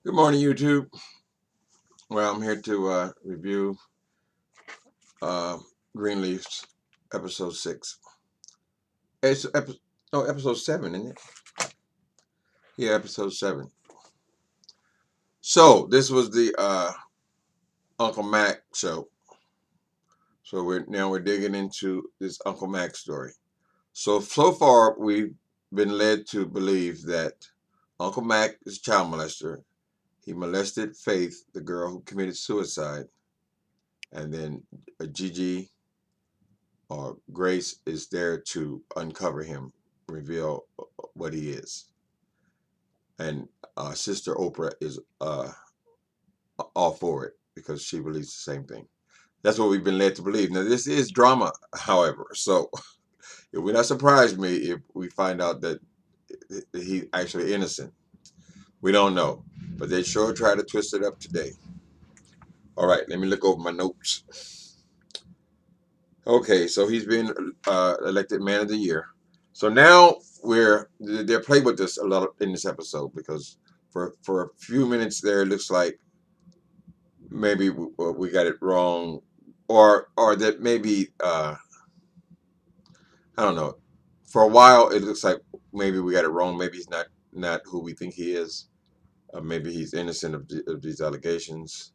Good morning, YouTube. Well, I'm here to review uh, Greenleaf's episode 6. It's episode 7, isn't it? Yeah, episode 7. So this was the Uncle Mac show. So we're digging into this Uncle Mac story. So far we've been led to believe that Uncle Mac is a child molester. He molested Faith, the girl who committed suicide, and then Gigi Grace is there to uncover him, reveal what he is. And Sister Oprah is all for it because she believes the same thing. That's what we've been led to believe. Now, this is drama, however, so it would not surprise me if we find out that he's actually innocent. We don't know, but they sure try to twist it up today. All right, let me look over my notes. Okay, so he's been elected Man of the Year. So now they're playing with this a lot in this episode because for a few minutes there it looks like maybe we got it wrong, or that maybe I don't know. For a while it looks like maybe we got it wrong. Maybe he's not who we think he is. Maybe he's innocent of these allegations,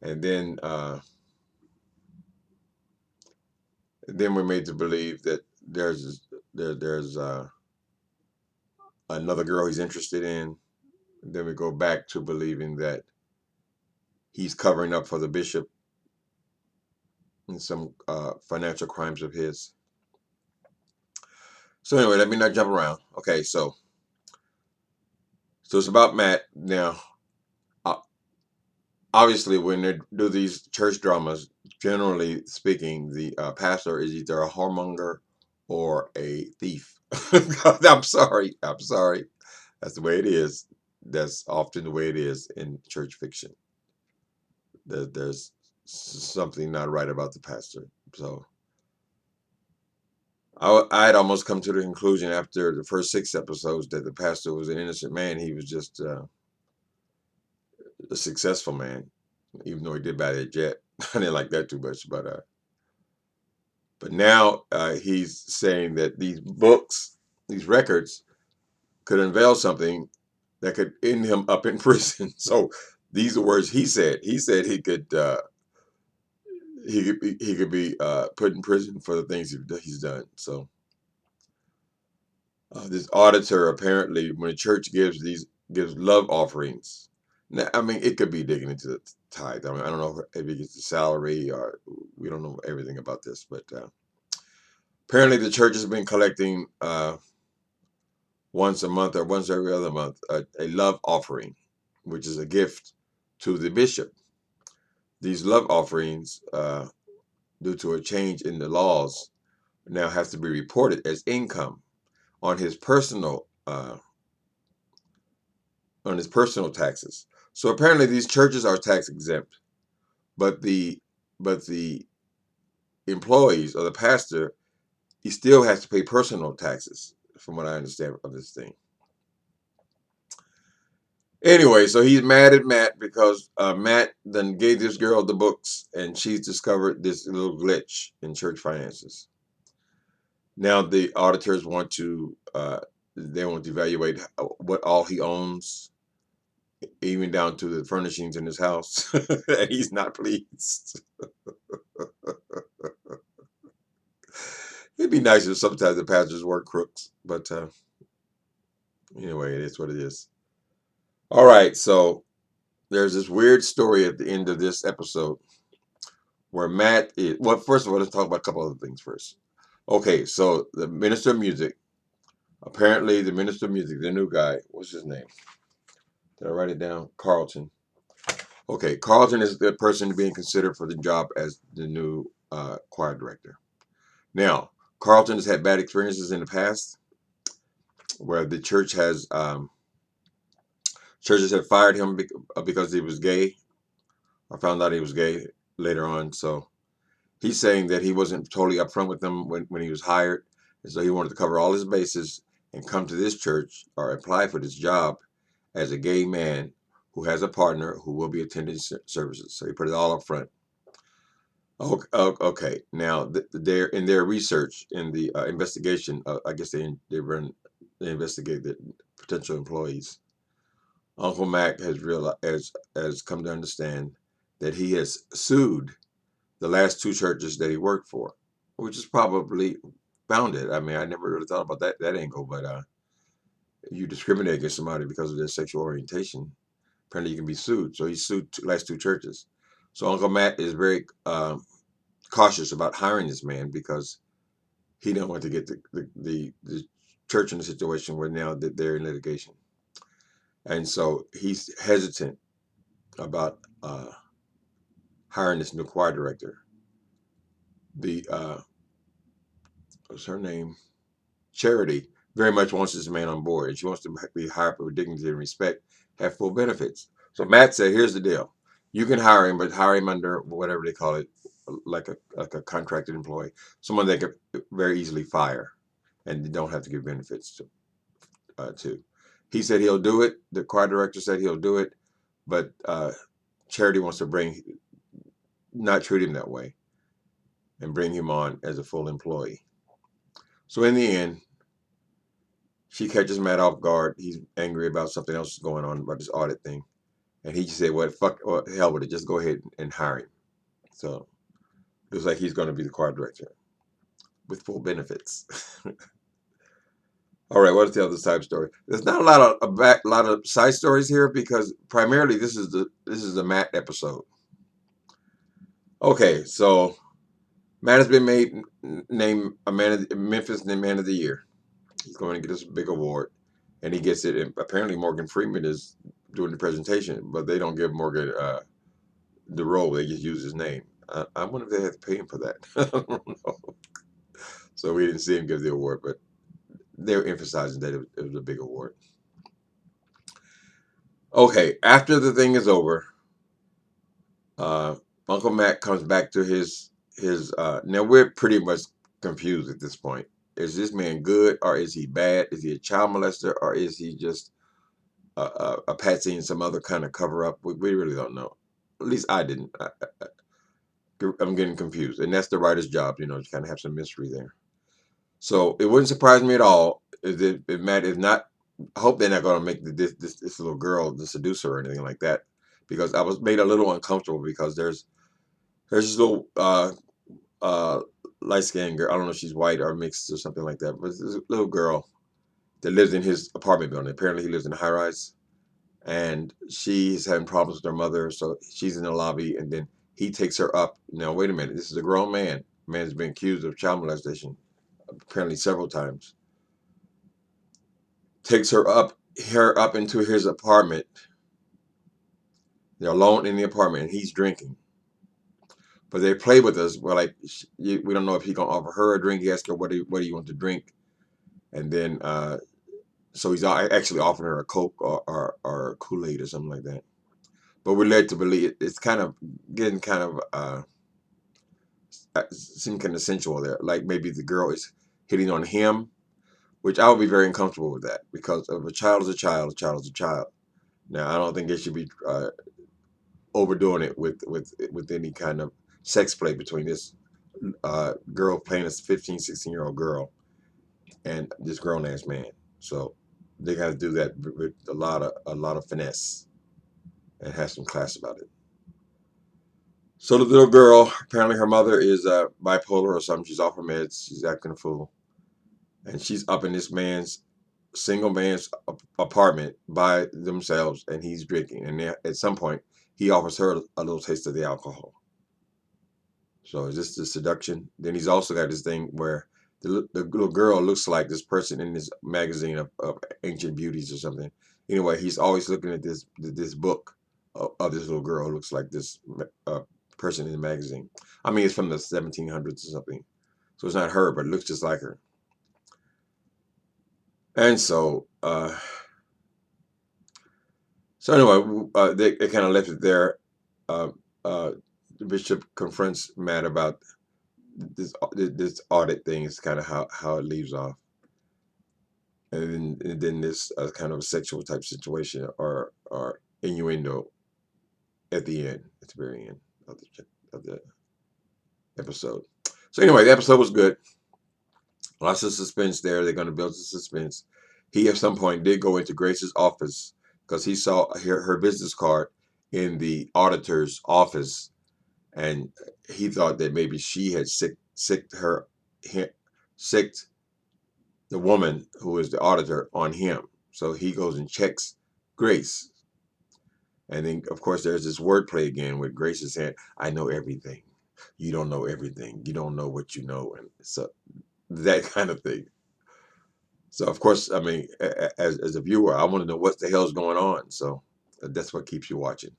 and then we're made to believe that there's another girl he's interested in. And then we go back to believing that he's covering up for the bishop in some financial crimes of his. So anyway, let me not jump around. Okay, so it's about Matt now. Uh, Obviously, when they do these church dramas, generally speaking, the pastor is either a whoremonger or a thief. I'm sorry. I'm sorry. That's the way it is. That's often the way it is in church fiction. There's something not right about the pastor. So I had almost come to the conclusion after the first 6 episodes that the pastor was an innocent man. He was just a successful man, even though he did buy that jet. I didn't like that too much, but now he's saying that these books, these records, could unveil something that could end him up in prison. So these are words he said. He said he could be put in prison for the things he's done. So this auditor apparently, when the church gives love offerings, now, I mean, it could be digging into the tithe. I mean, I don't know if he gets the salary, or we don't know everything about this, but apparently the church has been collecting once a month or once every other month a love offering, which is a gift to the bishop. These love offerings, due to a change in the laws, now have to be reported as income on his personal taxes. So apparently these churches are tax exempt, but the employees or the pastor, he still has to pay personal taxes, from what I understand of this thing. Anyway, so he's mad at Matt because Matt then gave this girl the books, and she's discovered this little glitch in church finances. Now the auditors want to evaluate what all he owns, even down to the furnishings in his house, and he's not pleased. It'd be nice if sometimes the pastors weren't crooks, but anyway, it is what it is. All right, so there's this weird story at the end of this episode where Matt is. Well, first of all, let's talk about a couple other things first. Okay, so the minister of music, apparently the minister of music, the new guy, what's his name? Did I write it down? Carlton. Okay, Carlton is the person being considered for the job as the new choir director. Now, Carlton has had bad experiences in the past where the churches have fired him because he was gay. I found out he was gay later on, so he's saying that he wasn't totally upfront with them when he was hired, and so he wanted to cover all his bases and come to this church or apply for this job as a gay man who has a partner who will be attending services. So he put it all up front. Okay. Now, they're in their research in the investigation. I guess they investigate the potential employees. Uncle Mac has realized has come to understand that he has sued the last two churches that he worked for, which is probably founded. I mean, I never really thought about that angle, but you discriminate against somebody because of their sexual orientation, apparently you can be sued. So he sued last two churches. So Uncle Matt is very cautious about hiring this man because he don't want to get the church in a situation where now that they're in litigation, and so he's hesitant about hiring this new choir director. The what's her name? Charity very much wants this man on board, and she wants to be hired with dignity and respect, have full benefits. So Matt said, "Here's the deal: you can hire him, but hire him under whatever they call it, like a contracted employee, someone they could very easily fire, and they don't have to give benefits to." He said he'll do it. The choir director said he'll do it, but Charity wants to not treat him that way and bring him on as a full employee. So in the end, she catches Matt off guard. He's angry about something else going on about this audit thing. And he just said, "What, fuck, well, hell with it. Just go ahead and hire him." So it looks like he's going to be the choir director with full benefits. All right, what's the other side story? There's not a lot of side stories here because primarily this is the Matt episode. Okay, so Matt has been named Memphis Man of the Year. He's going to get this big award, and he gets it. And apparently, Morgan Freeman is doing the presentation, but they don't give Morgan the role. They just use his name. I wonder if they had to pay him for that. I don't know. So we didn't see him give the award, but they're emphasizing that it was a big award. Okay, after the thing is over, uh, Uncle Matt comes back to his. Now we're pretty much confused at this point. Is this man good or is he bad? Is he a child molester or is he just a patsy and some other kind of cover up? We really don't know. At least I didn't. I'm getting confused, and that's the writer's job, to kind of have some mystery there. So it wouldn't surprise me at all if Matt is not. I hope they're not going to make this little girl the seducer or anything like that, because I was made a little uncomfortable because there's this little uh, light skinned girl. I don't know if she's white or mixed or something like that, but there's a little girl that lives in his apartment building. Apparently, he lives in a high rise, and she's having problems with her mother, so she's in the lobby, and then he takes her up. Now, wait a minute, this is a grown man. Man's been accused of child molestation, apparently several times. Takes her up into his apartment. They're alone in the apartment, and he's drinking. But they play with us. We're like, we don't know if he's gonna offer her a drink. He asks her, what do you want to drink? And then, so he's actually offering her a Coke or Kool-Aid or something like that. But we're led to believe it's kind of getting kind of seem kind of sensual there. Like maybe the girl is hitting on him, which I would be very uncomfortable with that because of a child is a child, a child is a child. Now I don't think they should be overdoing it with any kind of sex play between this girl playing a 15, 16-year-old girl and this grown ass man. So they got to do that with a lot of finesse and have some class about it. So the little girl, apparently her mother is bipolar or something. She's off her meds. She's acting a fool, and she's up in this single man's apartment by themselves, and he's drinking. And at some point, he offers her a little taste of the alcohol. So is this the seduction? Then he's also got this thing where the little girl looks like this person in this magazine of ancient beauties or something. Anyway, he's always looking at this book of this little girl who looks like this person in the magazine. I mean, it's from the 1700s or something. So it's not her, but it looks just like her. And so anyway, they kind of left it there. Uh, the bishop confronts Matt about this audit thing is kind of how it leaves off, and then this kind of a sexual type situation or innuendo at the end, at the very end of the episode. So anyway, the episode was good. Lots of suspense there. They're going to build the suspense. He at some point did go into Grace's office because he saw her business card in the auditor's office, and he thought that maybe she had sicked the woman who is the auditor on him. So he goes and checks Grace. And then, of course, there's this wordplay again with Grace is saying, I know everything. You don't know everything. You don't know what you know. And so that kind of thing. So, of course, I mean, as a viewer, I want to know what the hell's going on. So that's what keeps you watching.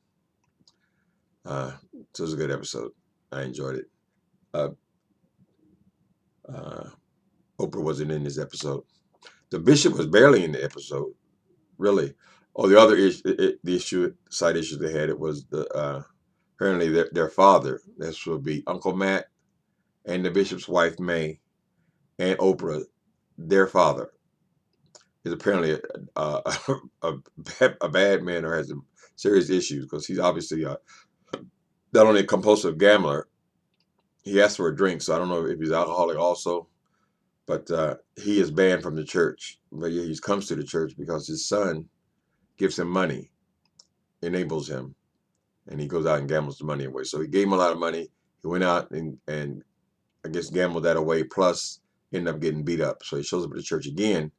So it was a good episode. I enjoyed it. Uh, uh, Oprah wasn't in this episode. The bishop was barely in the episode, really. Oh, the other issue, side issue they had, it was apparently their father. This would be Uncle Matt and the bishop's wife May and Oprah. Their father is apparently a bad man or has some serious issues because he's obviously not only a compulsive gambler. He asked for a drink, so I don't know if he's alcoholic also. But he is banned from the church. But yeah, he comes to the church because his son gives him money, enables him, and he goes out and gambles the money away. So he gave him a lot of money. He went out and I guess gambled that away, plus ended up getting beat up. So he shows up at the church again,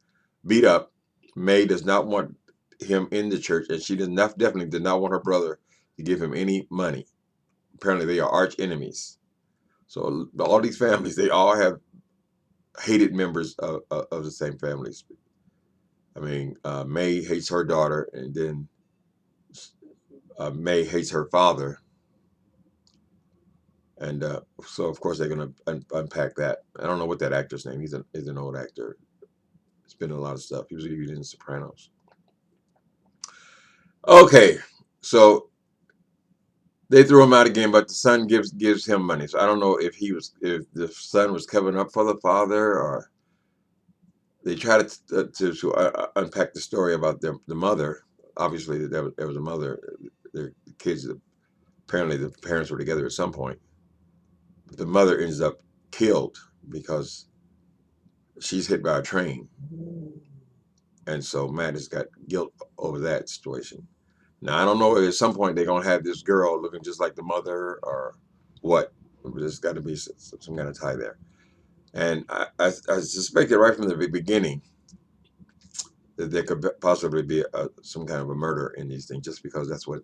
beat up. May does not want him in the church, and she definitely did not want her brother to give him any money. Apparently, they are arch enemies. So all these families, they all have hated members of the same families. I mean, May hates her daughter, and then May hates her father. And so, of course, they're going to unpack that. I don't know what that actor's name. He's an old actor. He's been in a lot of stuff. He was even in Sopranos. Okay, so they threw him out again, but the son gives him money. So I don't know if the son was covering up for the father, or they try to unpack the story about the mother. Obviously, there was a mother. Their kids, apparently, the parents were together at some point. But the mother ends up killed because she's hit by a train, and so Matt has got guilt over that situation. Now I don't know if at some point they're gonna have this girl looking just like the mother or what. There's got to be some kind of tie there, and I suspected right from the beginning that there could possibly be some kind of a murder in these things, just because that's what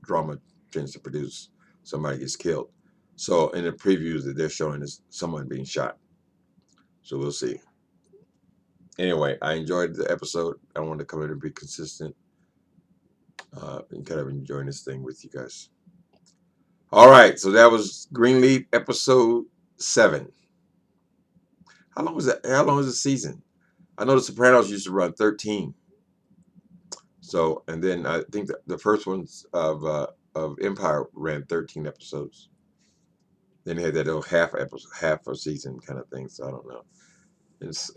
drama tends to produce. Somebody gets killed. So in the previews that they're showing is someone being shot. So we'll see. Anyway, I enjoyed the episode. I wanted to come in and be consistent and kind of enjoying this thing with you guys. All right, so that was Greenleaf episode 7. How long was that? How long is the season? I know the Sopranos used to run 13. So, and then I think that the first ones of Empire ran 13 episodes. Then they had that little half a season kind of thing. So I don't know.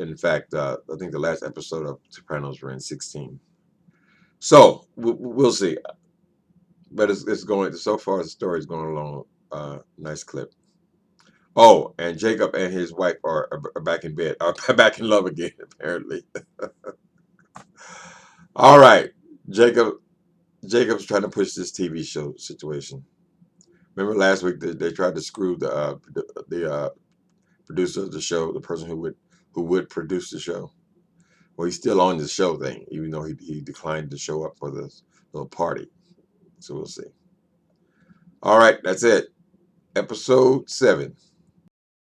In fact, I think the last episode of Sopranos ran 16. So we'll see. But it's going so far. The story is going along. Nice clip. Oh, and Jacob and his wife are back in bed. Are back in love again, apparently. All right, Jacob's trying to push this TV show situation. Remember last week they tried to screw the producer of the show, the person who would produce the show. Well, he's still on the show thing, even though he declined to show up for this little party. So we'll see. All right, that's it. Episode 7.